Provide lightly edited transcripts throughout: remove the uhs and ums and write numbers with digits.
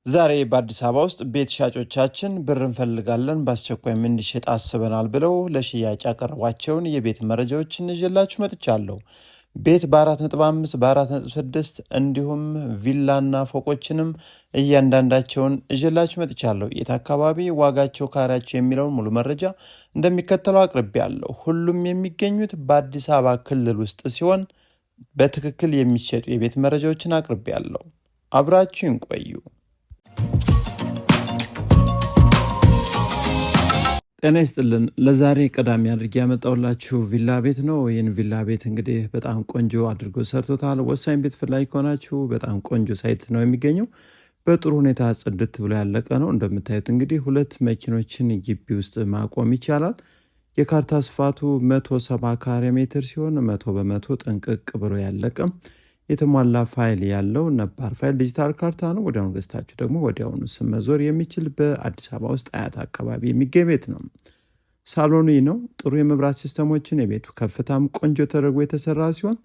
ዛሬ በአዲስ አበባ ውስጥ ቤት ሻጮቻችን ብር እንፈልጋለን በአስቸኳይ እንዲሸጥ አስበናል ብለው ለሽያጭ ያቀረቧቸውን የቤት መረጃዎችን ይዤላችሁ መጥቻለሁ። ቤት በ4.5 በ4.6 እንዲሁም ቪላና ፎቆችንም እያንዳንዳቸውን ይዤላችሁ መጥቻለሁ። የት አካባቢ ዋጋቸው ካሬያቸው የሚለውን ሙሉ መረጃ እንደሚከተለው አቅርቤያለሁ። ሁሉም የሚገኙት በአዲስ አበባ ክልል ውስጥ ሲሆን በትክክል የሚሸጡ የቤት መረጃዎችን አቅርቤያለሁ። አብራችሁን ቆዩ። ጤና ይስጥልን። ለዛሬ ቀዳሚ አድርጌ ያመጣሁላችሁ ቪላ ቤት ነው። ይህን ቪላ ቤት እንግዲህ በጣም ቆንጆ አድርጎ ሰርቶታል። ወሳኝ ቤት ፈላጊ ከሆናችሁ በጣም ቆንጆ ሳይት ነው የሚገኘው። በጥሩ ሁኔታ ጽድት ብሎ ያለቀ ነው። እንደምታዩት እንግዲህ 2 መኪኖችን ግቢ ውስጥ ማቆም ይቻላል። የካርታ ስፋቱ 170 ካሬ ሜትር ሲሆን 100 በመቶ ጥንቅቅ ብሎ ያለቀም የተሟላ ፋይል ያለው ነባር ፋይል ዲጂታል ካርታ ነው። ወዲያውኑ ገዝታችሁ ደግሞ ወዲያውኑ ስም መዞር የሚችል በአዲስ አበባ ውስጥ አያት አካባቢ የሚገኝ ቤት ነው። ሳሎኑ ነው። ጥሩ የመብራት ሲስተሞችን፣ የቤቱ ከፍታም ቆንጆ ተደርጎ የተሰራ ሲሆን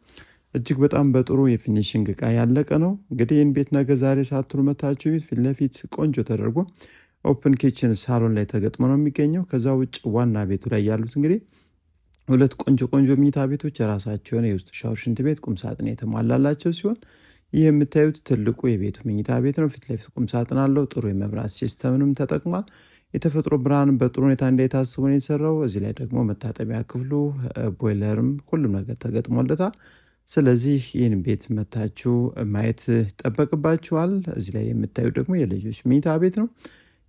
እጅግ በጣም በጥሩ የፊኒሽንግ እቃ ያለቀ ነው። እንግዲህ ይህን ቤት ነገ ዛሬ ሳትሉ መታችሁ ቤት ፊት ለፊት ቆንጆ ተደርጎ ኦፕን ኪችን ሳሎን ላይ ተገጥሞ ነው የሚገኘው። ከዛ ውጭ ዋና ቤቱ ላይ ያሉት እንግዲህ 2 ቆንጆ መኝታ ቤቶች የራሳቸው የሆነ የውስጥ ሻወር፣ ሽንት ቤት፣ ቁም ሳጥን የተሟላላቸው ሲሆን ይህ የምታዩት ትልቁ የቤቱ መኝታ ቤት ነው። ፊት ለፊት ቁም ሳጥን አለው። ጥሩ የመብራት ሲስተምንም ተጠቅሟል። የተፈጥሮ ብርሃን በጥሩ ሁኔታ እንደታስቦ ነው የተሰራው። እዚህ ላይ ደግሞ መታጠቢያ ክፍሉ፣ ቦይለርም ሁሉም ነገር ተገጥሞለታል። ስለዚህ ይህን ቤት መታችሁ ማየት ይጠበቅባችኋል። እዚህ ላይ የምታዩት ደግሞ የልጆች መኝታ ቤት ነው።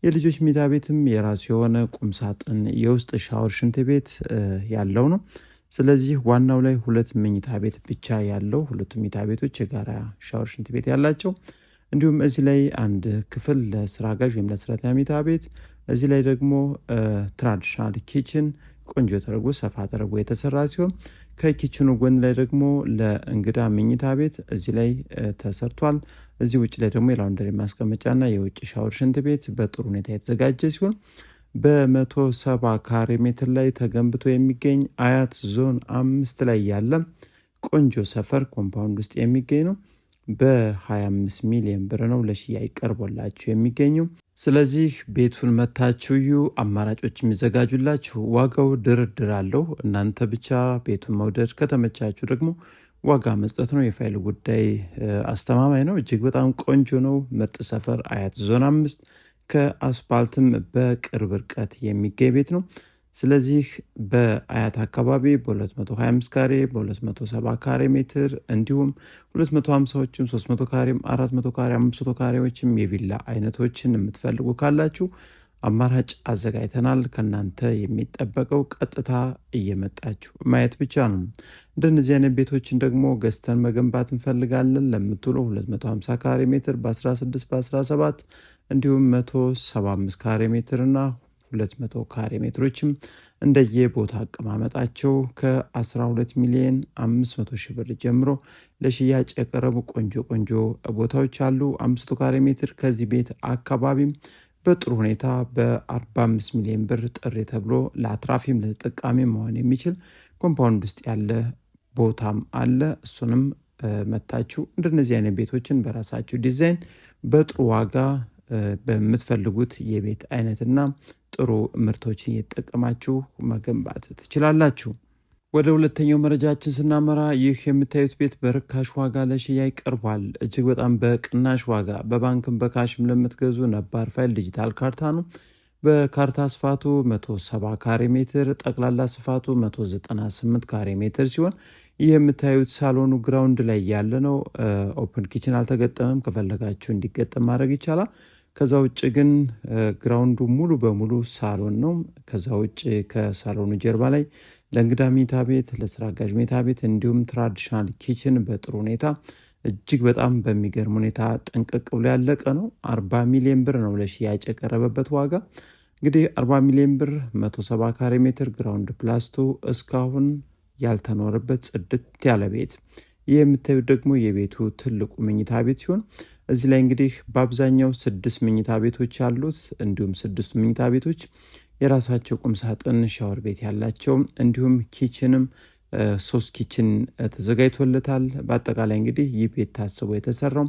የልጆች መኝታ ቤትም የራሱ የሆነ ቁም ሳጥን፣ የውስጥ ሻወር፣ ሽንት ቤት ያለው ነው። ስለዚህ ዋናው ላይ 2 መኝታ ቤት ብቻ ያለው 2 መኝታ ቤቶች የጋራ ሻወር፣ ሽንት ቤት ያላቸው፣ እንዲሁም እዚህ ላይ አንድ ክፍል ለስራ ጋዥ ወይም ለሰራተኛ መኝታ ቤት፣ እዚህ ላይ ደግሞ ትራዲሽናል ኪችን ቆንጆ ተደርጎ ሰፋ ተደርጎ የተሰራ ሲሆን ከኪችኑ ጎን ላይ ደግሞ ለእንግዳ መኝታ ቤት እዚህ ላይ ተሰርቷል። እዚህ ውጭ ላይ ደግሞ የላውንደሪ ማስቀመጫና የውጭ ሻወር፣ ሽንት ቤት በጥሩ ሁኔታ የተዘጋጀ ሲሆን በ170 ካሬ ሜትር ላይ ተገንብቶ የሚገኝ አያት ዞን 5 ላይ ያለ ቆንጆ ሰፈር ኮምፓውንድ ውስጥ የሚገኝ ነው። በ25 ሚሊዮን ብር ነው ለሽያጭ ቀርቦላችሁ የሚገኘው። ስለዚህ ቤቱን መታችሁ አማራጮች የሚዘጋጁላችሁ። ዋጋው ድርድር አለው። እናንተ ብቻ ቤቱን መውደድ ከተመቻችሁ ደግሞ ዋጋ መስጠት ነው። የፋይል ጉዳይ አስተማማኝ ነው። እጅግ በጣም ቆንጆ ነው። ምርጥ ሰፈር አያት ዞን 5 ከአስፓልትም በቅርብ ርቀት የሚገኝ ቤት ነው። ስለዚህ በአያት አካባቢ በ225 ካሬ በ270 ካሬ ሜትር እንዲሁም 250ዎችም 300 ካሬም 400 ካሬ 500 ካሬዎችም የቪላ አይነቶችን የምትፈልጉ ካላችሁ አማራጭ አዘጋጅተናል። ከናንተ የሚጠበቀው ቀጥታ እየመጣችሁ ማየት ብቻ ነው። እንደነዚህ አይነት ቤቶችን ደግሞ ገዝተን መገንባት እንፈልጋለን ለምትሉ 250 ካሬ ሜትር በ16 በ17 እንዲሁም 175 ካሬ ሜትር እና 200 ካሬ ሜትሮችም እንደየቦታ አቀማመጣቸው ከ12 ሚሊዮን 500 ሺህ ብር ጀምሮ ለሽያጭ የቀረቡ ቆንጆ ቦታዎች አሉ። 500 ካሬ ሜትር ከዚህ ቤት አካባቢም በጥሩ ሁኔታ በ45 ሚሊዮን ብር ጥሪ ተብሎ ለአትራፊም ለተጠቃሚ መሆን የሚችል ኮምፓውንድ ውስጥ ያለ ቦታም አለ። እሱንም መታችሁ እንደነዚህ አይነት ቤቶችን በራሳችሁ ዲዛይን በጥሩ ዋጋ በምትፈልጉት የቤት አይነትና ጥሩ ምርቶችን እየተጠቀማችሁ መገንባት ትችላላችሁ። ወደ ሁለተኛው መረጃችን ስናመራ ይህ የምታዩት ቤት በርካሽ ዋጋ ለሽያጭ ቀርቧል። እጅግ በጣም በቅናሽ ዋጋ በባንክም በካሽም ለምትገዙ ነባር ፋይል ዲጂታል ካርታ ነው። በካርታ ስፋቱ 170 ካሬ ሜትር፣ ጠቅላላ ስፋቱ 198 ካሬ ሜትር ሲሆን ይህ የምታዩት ሳሎኑ ግራውንድ ላይ ያለ ነው። ኦፕን ኪችን አልተገጠመም። ከፈለጋችሁ እንዲገጠም ማድረግ ይቻላል። ከዛ ውጭ ግን ግራውንዱ ሙሉ በሙሉ ሳሎን ነው። ከዛ ውጭ ከሳሎኑ ጀርባ ላይ ለእንግዳ መኝታ ቤት፣ ለስራ አጋዥ መኝታ ቤት እንዲሁም ትራዲሽናል ኪችን በጥሩ ሁኔታ እጅግ በጣም በሚገርም ሁኔታ ጥንቅቅ ብሎ ያለቀ ነው። 40 ሚሊዮን ብር ነው ለሽያጭ የቀረበበት ዋጋ። እንግዲህ 40 ሚሊዮን ብር 170 ካሬ ሜትር ግራውንድ ፕላስቱ እስካሁን ያልተኖረበት ጽድት ያለ ቤት። ይህ የምታዩት ደግሞ የቤቱ ትልቁ መኝታ ቤት ሲሆን እዚህ ላይ እንግዲህ በአብዛኛው 6 መኝታ ቤቶች አሉት። እንዲሁም 6 መኝታ ቤቶች የራሳቸው ቁም ሳጥን፣ ሻወር ቤት ያላቸው እንዲሁም ኪችንም 3 ኪችን ተዘጋጅቶለታል። በአጠቃላይ እንግዲህ ይህ ቤት ታስቦ የተሰራው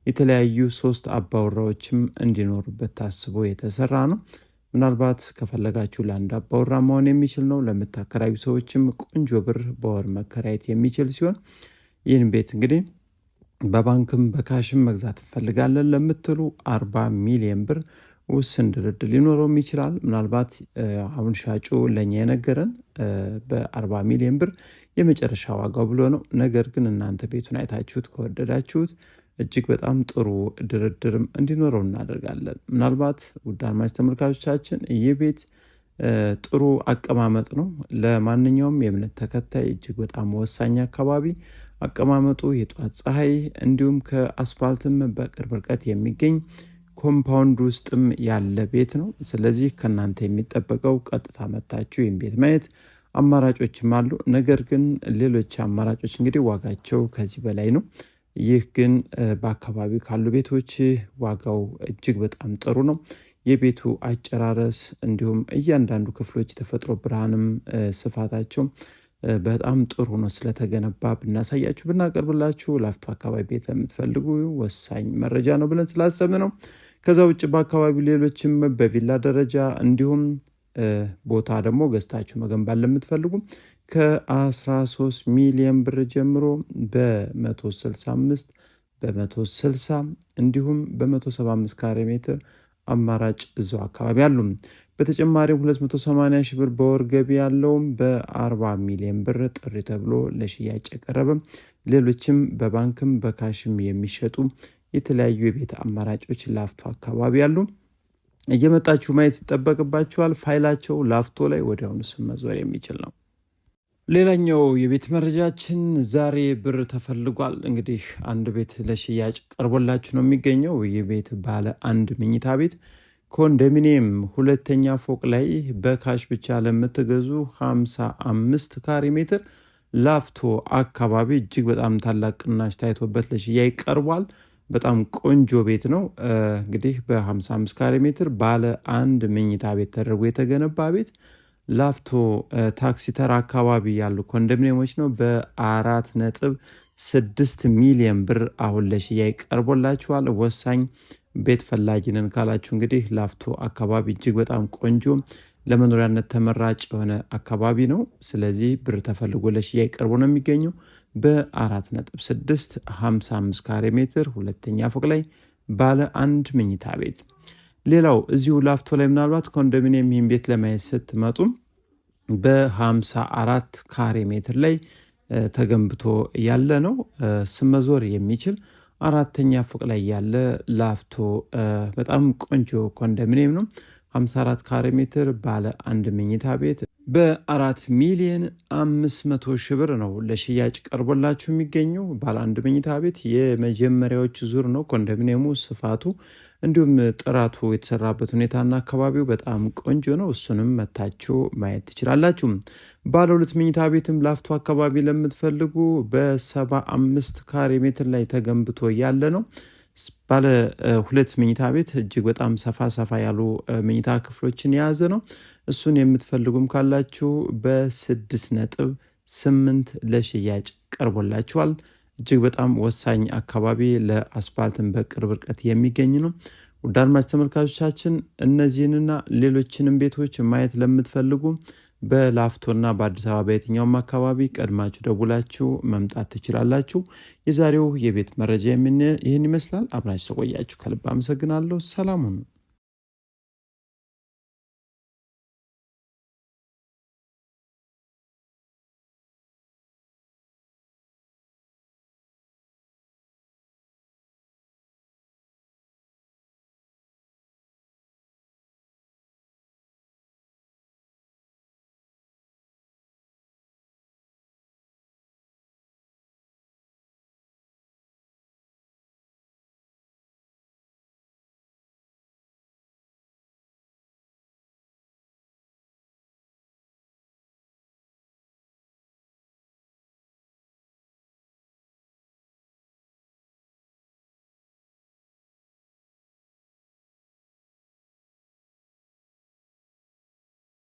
የተለያዩ 3 አባወራዎችም እንዲኖሩበት ታስቦ የተሰራ ነው። ምናልባት ከፈለጋችሁ ለአንድ አባወራ መሆን የሚችል ነው። ለምታከራዩ ሰዎችም ቆንጆ ብር በወር መከራየት የሚችል ሲሆን ይህን ቤት እንግዲህ በባንክም በካሽም መግዛት እንፈልጋለን ለምትሉ 40 ሚሊዮን ብር ውስን ድርድር ሊኖረውም ይችላል። ምናልባት አሁን ሻጩ ለኛ የነገረን በ40 ሚሊዮን ብር የመጨረሻ ዋጋው ብሎ ነው። ነገር ግን እናንተ ቤቱን አይታችሁት ከወደዳችሁት እጅግ በጣም ጥሩ ድርድርም እንዲኖረው እናደርጋለን። ምናልባት ውድ አድማጭ ተመልካቾቻችን ይህ ቤት ጥሩ አቀማመጥ ነው። ለማንኛውም የእምነት ተከታይ እጅግ በጣም ወሳኝ አካባቢ አቀማመጡ የጧት ፀሐይ እንዲሁም ከአስፋልትም በቅርብ ርቀት የሚገኝ ኮምፓውንድ ውስጥም ያለ ቤት ነው። ስለዚህ ከእናንተ የሚጠበቀው ቀጥታ መታችሁ ይህን ቤት ማየት፣ አማራጮችም አሉ። ነገር ግን ሌሎች አማራጮች እንግዲህ ዋጋቸው ከዚህ በላይ ነው። ይህ ግን በአካባቢው ካሉ ቤቶች ዋጋው እጅግ በጣም ጥሩ ነው። የቤቱ አጨራረስ እንዲሁም እያንዳንዱ ክፍሎች የተፈጥሮ ብርሃንም ስፋታቸው በጣም ጥሩ ነው። ስለተገነባ ብናሳያችሁ ብናቀርብላችሁ ላፍቶ አካባቢ ቤት ለምትፈልጉ ወሳኝ መረጃ ነው ብለን ስላሰብን ነው። ከዛ ውጭ በአካባቢው ሌሎችም በቪላ ደረጃ እንዲሁም ቦታ ደግሞ ገዝታችሁ መገንባት ለምትፈልጉ ከ13 ሚሊዮን ብር ጀምሮ በ165 በ160 እንዲሁም በ175 ካሬ ሜትር አማራጭ እዛው አካባቢ አሉ። በተጨማሪም 280 ሺህ ብር በወር ገቢ ያለውም በ40 ሚሊዮን ብር ጥሪ ተብሎ ለሽያጭ የቀረበ ሌሎችም በባንክም በካሽም የሚሸጡ የተለያዩ የቤት አማራጮች ላፍቶ አካባቢ አሉ። እየመጣችሁ ማየት ይጠበቅባችኋል። ፋይላቸው ላፍቶ ላይ ወዲያውኑ ስም መዞር የሚችል ነው። ሌላኛው የቤት መረጃችን ዛሬ ብር ተፈልጓል። እንግዲህ አንድ ቤት ለሽያጭ ቀርቦላችሁ ነው የሚገኘው። ይህ ቤት ባለ 1 መኝታ ቤት ኮንዶሚኒየም 2ኛ ፎቅ ላይ በካሽ ብቻ ለምትገዙ 55 ካሬ ሜትር ላፍቶ አካባቢ እጅግ በጣም ታላቅ ቅናሽ ታይቶበት ለሽያጭ ቀርቧል። በጣም ቆንጆ ቤት ነው። እንግዲህ በ55 ካሬ ሜትር ባለ 1 መኝታ ቤት ተደርጎ የተገነባ ቤት ላፍቶ ታክሲ ተራ አካባቢ ያሉ ኮንዶሚኒየሞች ነው። በ4.6 ሚሊዮን ብር አሁን ለሽያጭ ቀርቦላችኋል። ወሳኝ ቤት ፈላጊነን ካላችሁ እንግዲህ ላፍቶ አካባቢ እጅግ በጣም ቆንጆ ለመኖሪያነት ተመራጭ የሆነ አካባቢ ነው። ስለዚህ ብር ተፈልጎ ለሽያጭ ቀርቦ ነው የሚገኘው በ4.6 55 ካሬ ሜትር 2ኛ ፎቅ ላይ ባለ 1 መኝታ ቤት። ሌላው እዚሁ ላፍቶ ላይ ምናልባት ኮንዶሚኒየም ይህን ቤት ለማየት ስትመጡ በ54 ካሬ ሜትር ላይ ተገንብቶ ያለ ነው። ስም መዞር የሚችል 4ኛ ፎቅ ላይ ያለ ላፍቶ በጣም ቆንጆ ኮንዶሚኒየም ነው። 54 ካሬ ሜትር ባለ 1 መኝታ ቤት በ4 ሚሊዮን 500 ሺህ ብር ነው ለሽያጭ ቀርቦላችሁ የሚገኘው። ባለ 1 መኝታ ቤት የመጀመሪያዎቹ ዙር ነው። ኮንዶሚኒየሙ ስፋቱ እንዲሁም ጥራቱ የተሰራበት ሁኔታና አካባቢው በጣም ቆንጆ ነው። እሱንም መታችሁ ማየት ትችላላችሁ። ባለ 2 መኝታ ቤትም ላፍቶ አካባቢ ለምትፈልጉ በ75 ካሬ ሜትር ላይ ተገንብቶ ያለ ነው። ባለ 2 መኝታ ቤት እጅግ በጣም ሰፋ ያሉ መኝታ ክፍሎችን የያዘ ነው። እሱን የምትፈልጉም ካላችሁ በ6.8 ለሽያጭ ቀርቦላችኋል። እጅግ በጣም ወሳኝ አካባቢ ለአስፓልትን በቅርብ ርቀት የሚገኝ ነው። ውድ አድማጭ ተመልካቾቻችን እነዚህንና ሌሎችንም ቤቶች ማየት ለምትፈልጉ በላፍቶና በአዲስ አበባ በየትኛውም አካባቢ ቀድማችሁ ደውላችሁ መምጣት ትችላላችሁ። የዛሬው የቤት መረጃ ይህን ይመስላል። አብራችሁ ተቆያችሁ ከልብ አመሰግናለሁ። ሰላም ሁኑ።